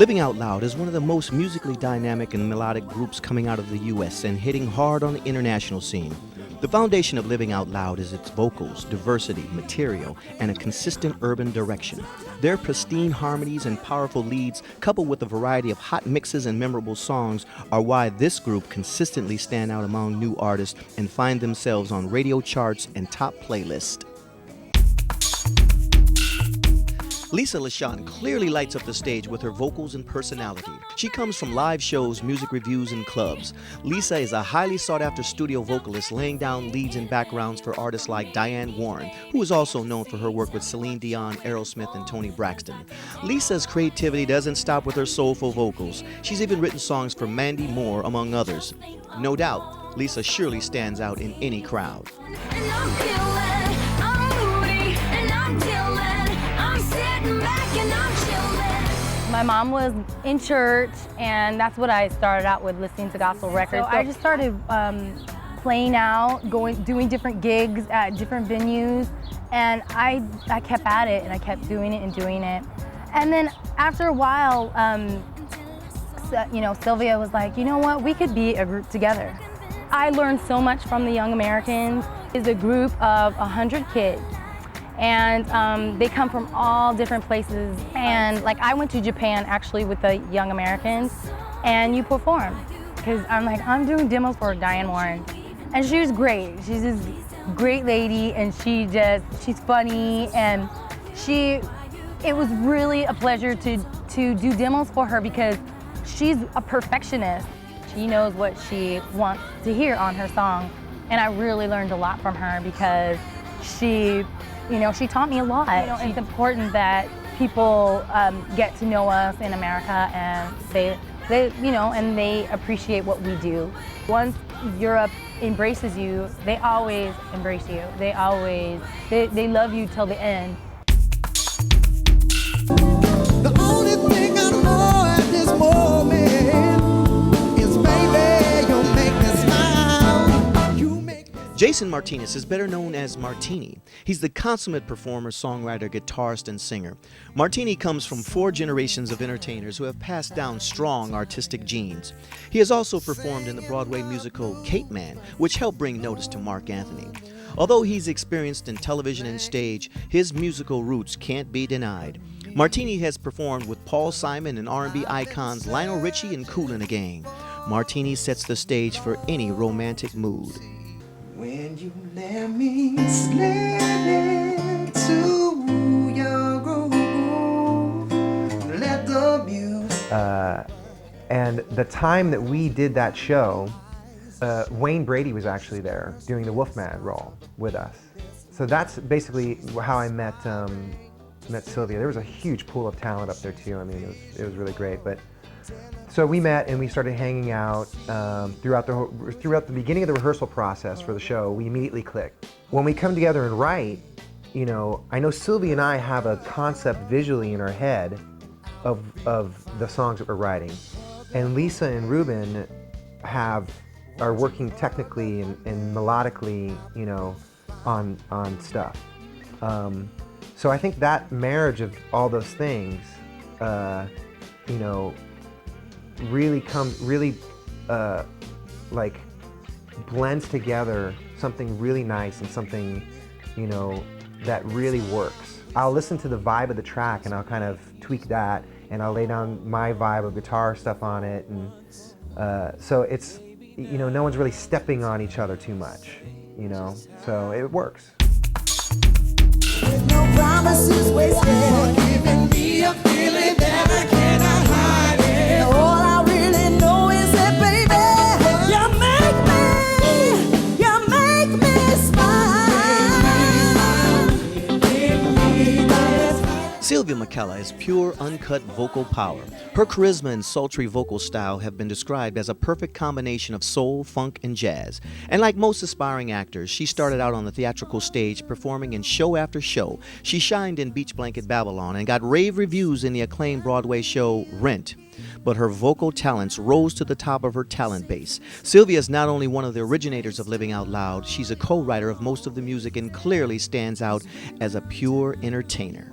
Living Out Loud is one of the most musically dynamic and melodic groups coming out of the U.S. and hitting hard on the international scene. The foundation of Living Out Loud is its vocals, diversity, material, and a consistent urban direction. Their pristine harmonies and powerful leads, coupled with a variety of hot mixes and memorable songs, are why this group consistently stand out among new artists and find themselves on radio charts and top playlists. Lisa LaShawn clearly lights up the stage with her vocals and personality. She comes from live shows, music reviews, and clubs. Lisa is a highly sought-after studio vocalist, laying down leads and backgrounds for artists like Diane Warren, who is also known for her work with Celine Dion, Aerosmith, and Toni Braxton. Lisa's creativity doesn't stop with her soulful vocals. She's even written songs for Mandy Moore, among others. No doubt, Lisa surely stands out in any crowd. My mom was in church, and that's what I started out with, listening to gospel records. So I just started playing out, doing different gigs at different venues, and I kept at it, and I kept doing it and doing it. And then after a while, Sylvia was like, you know what, we could be a group together. I learned so much from the Young Americans. It's a group of 100 kids. And they come from all different places. And like I went to Japan actually with the Young Americans, and you perform. Because I'm doing demos for Diane Warren. And she was great. She's this great lady, and she's funny, and it was really a pleasure to do demos for her because she's a perfectionist. She knows what she wants to hear on her song. And I really learned a lot from her because she taught me a lot. It's important that people get to know us in America, and they appreciate what we do. Once Europe embraces you, they always embrace you. They love you till the end. The only thing I know at this moment is, baby, you'll make me smile. You make Jason Martinez is better known as Martini. He's the consummate performer, songwriter, guitarist, and singer. Martini comes from 4 generations of entertainers who have passed down strong artistic genes. He has also performed in the Broadway musical Cape Man, which helped bring notice to Mark Anthony. Although he's experienced in television and stage, his musical roots can't be denied. Martini has performed with Paul Simon and R&B icons Lionel Richie and Kool and the Gang. Martini sets the stage for any romantic mood. when you let me slip into your groove, let the music. And the time that we did that show, Wayne Brady was actually there doing the Wolfman role with us. So that's basically how I met Sylvia. There was a huge pool of talent up there too. I mean, it was really great. But so we met and we started hanging out throughout the beginning of the rehearsal process for the show. We immediately clicked. When we come together and write, you know, I know Sylvia and I have a concept visually in our head of the songs that we're writing, and Lisa and Ruben are working technically and melodically, you know, on stuff. So I think that marriage of all those things, you know, really like blends together something really nice and something, you know, that really works. I'll listen to the vibe of the track and I'll kind of tweak that, and I'll lay down my vibe of guitar stuff on it, and so it's, you know, no one's really stepping on each other too much, you know, so it works. No promises wasted. You're giving me a feeling that I cannot hide it. All I really know is that, baby, you make me smile. Sylvia McKella is pure, uncut vocal power. Her charisma and sultry vocal style have been described as a perfect combination of soul, funk, and jazz. And like most aspiring actors, she started out on the theatrical stage performing in show after show. She shined in Beach Blanket Babylon and got rave reviews in the acclaimed Broadway show Rent. But her vocal talents rose to the top of her talent base. Sylvia is not only one of the originators of Living Out Loud, she's a co-writer of most of the music and clearly stands out as a pure entertainer.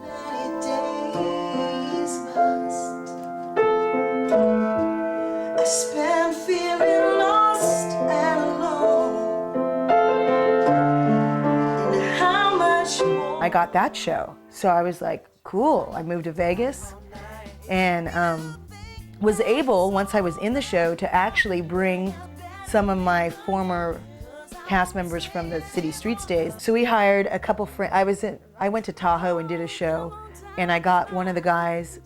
I got that show. So I was like, cool. I moved to Vegas and was able, once I was in the show, to actually bring some of my former cast members from the City Streets days. So we hired a couple friends. I went to Tahoe and did a show, and I got one of the guys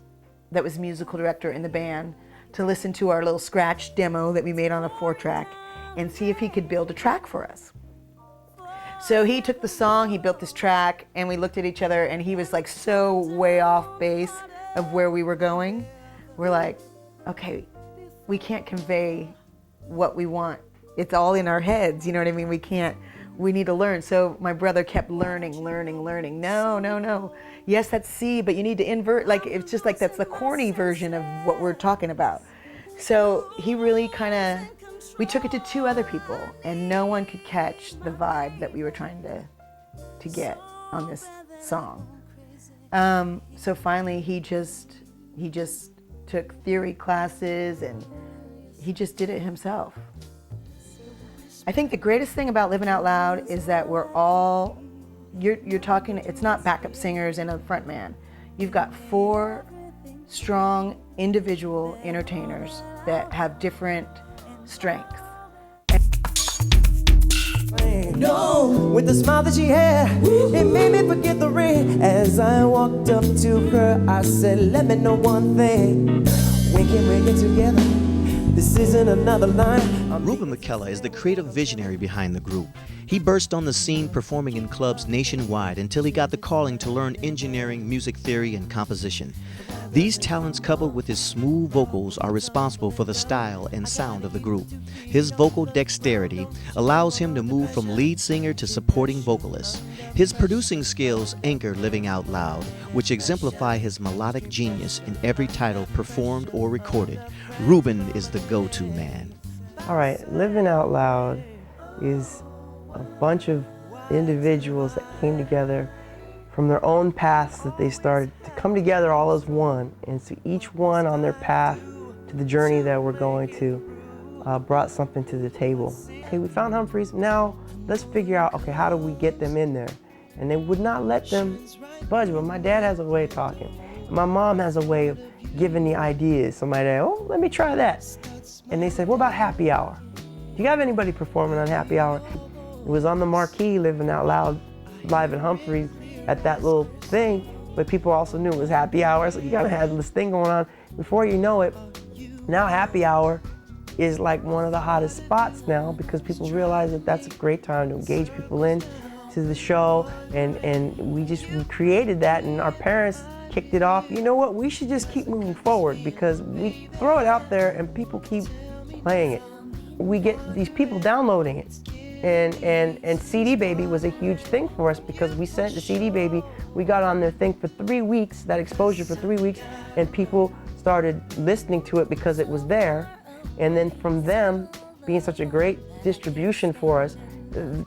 that was musical director in the band to listen to our little scratch demo that we made on a 4-track and see if he could build a track for us. So he took the song, he built this track, and we looked at each other, and he was like so way off base of where we were going. We're like, okay, we can't convey what we want. It's all in our heads, you know what I mean? We need to learn. So my brother kept learning. No. Yes, that's C, but you need to invert. Like, it's just like, that's the corny version of what we're talking about. So he really we took it to 2 other people, and no one could catch the vibe that we were trying to get on this song. So finally he just took theory classes, and he just did it himself. I think the greatest thing about Living Out Loud is that we're all, you're talking, it's not backup singers and a front man. You've got 4 strong individual entertainers that have different strengths. No, with the smile that she had, it made me forget the ring. As I walked up to her, I said, let me know one thing. When can we get together? This isn't another line. Ruben McKellar is the creative visionary behind the group. He burst on the scene performing in clubs nationwide until he got the calling to learn engineering, music theory, and composition. These talents, coupled with his smooth vocals, are responsible for the style and sound of the group. His vocal dexterity allows him to move from lead singer to supporting vocalist. His producing skills anchor Living Out Loud, which exemplify his melodic genius in every title performed or recorded. Ruben is the go-to man. All right, Living Out Loud is a bunch of individuals that came together from their own paths, that they started to come together all as one, and so each one on their path to the journey that we're going to brought something to the table. Okay, we found Humphreys, now let's figure out, okay, how do we get them in there? And they would not let them budge, but my dad has a way of talking. My mom has a way of giving the ideas. So my dad, oh, let me try that. And they said, what about happy hour? Do you have anybody performing on happy hour? It was on the marquee, Living Out Loud, live at Humphreys, at that little thing, but people also knew it was happy hour, so you gotta have this thing going on. Before you know it, now happy hour is like one of the hottest spots now, because people realize that that's a great time to engage people in to the show, and we created that, and our parents kicked it off. You know what, we should just keep moving forward, because we throw it out there and people keep playing it. We get these people downloading it. And CD Baby was a huge thing for us, because we sent the CD Baby, we got on their thing for 3 weeks, that exposure for 3 weeks, and people started listening to it because it was there. And then from them being such a great distribution for us,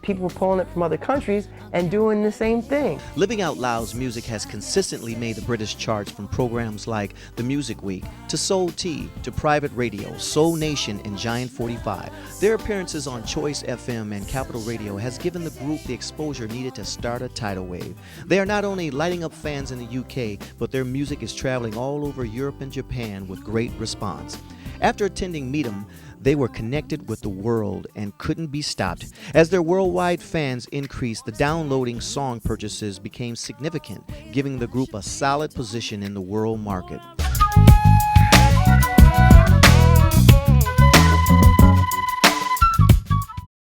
people were pulling it from other countries and doing the same thing. Living Out Loud's music has consistently made the British charts, from programs like The Music Week to Soul Tea to Private Radio, Soul Nation, and Giant 45. Their appearances on Choice FM and Capital Radio has given the group the exposure needed to start a tidal wave. They are not only lighting up fans in the UK, but their music is traveling all over Europe and Japan with great response. After attending Meet 'em, they were connected with the world and couldn't be stopped. As their worldwide fans increased, the downloading song purchases became significant, giving the group a solid position in the world market.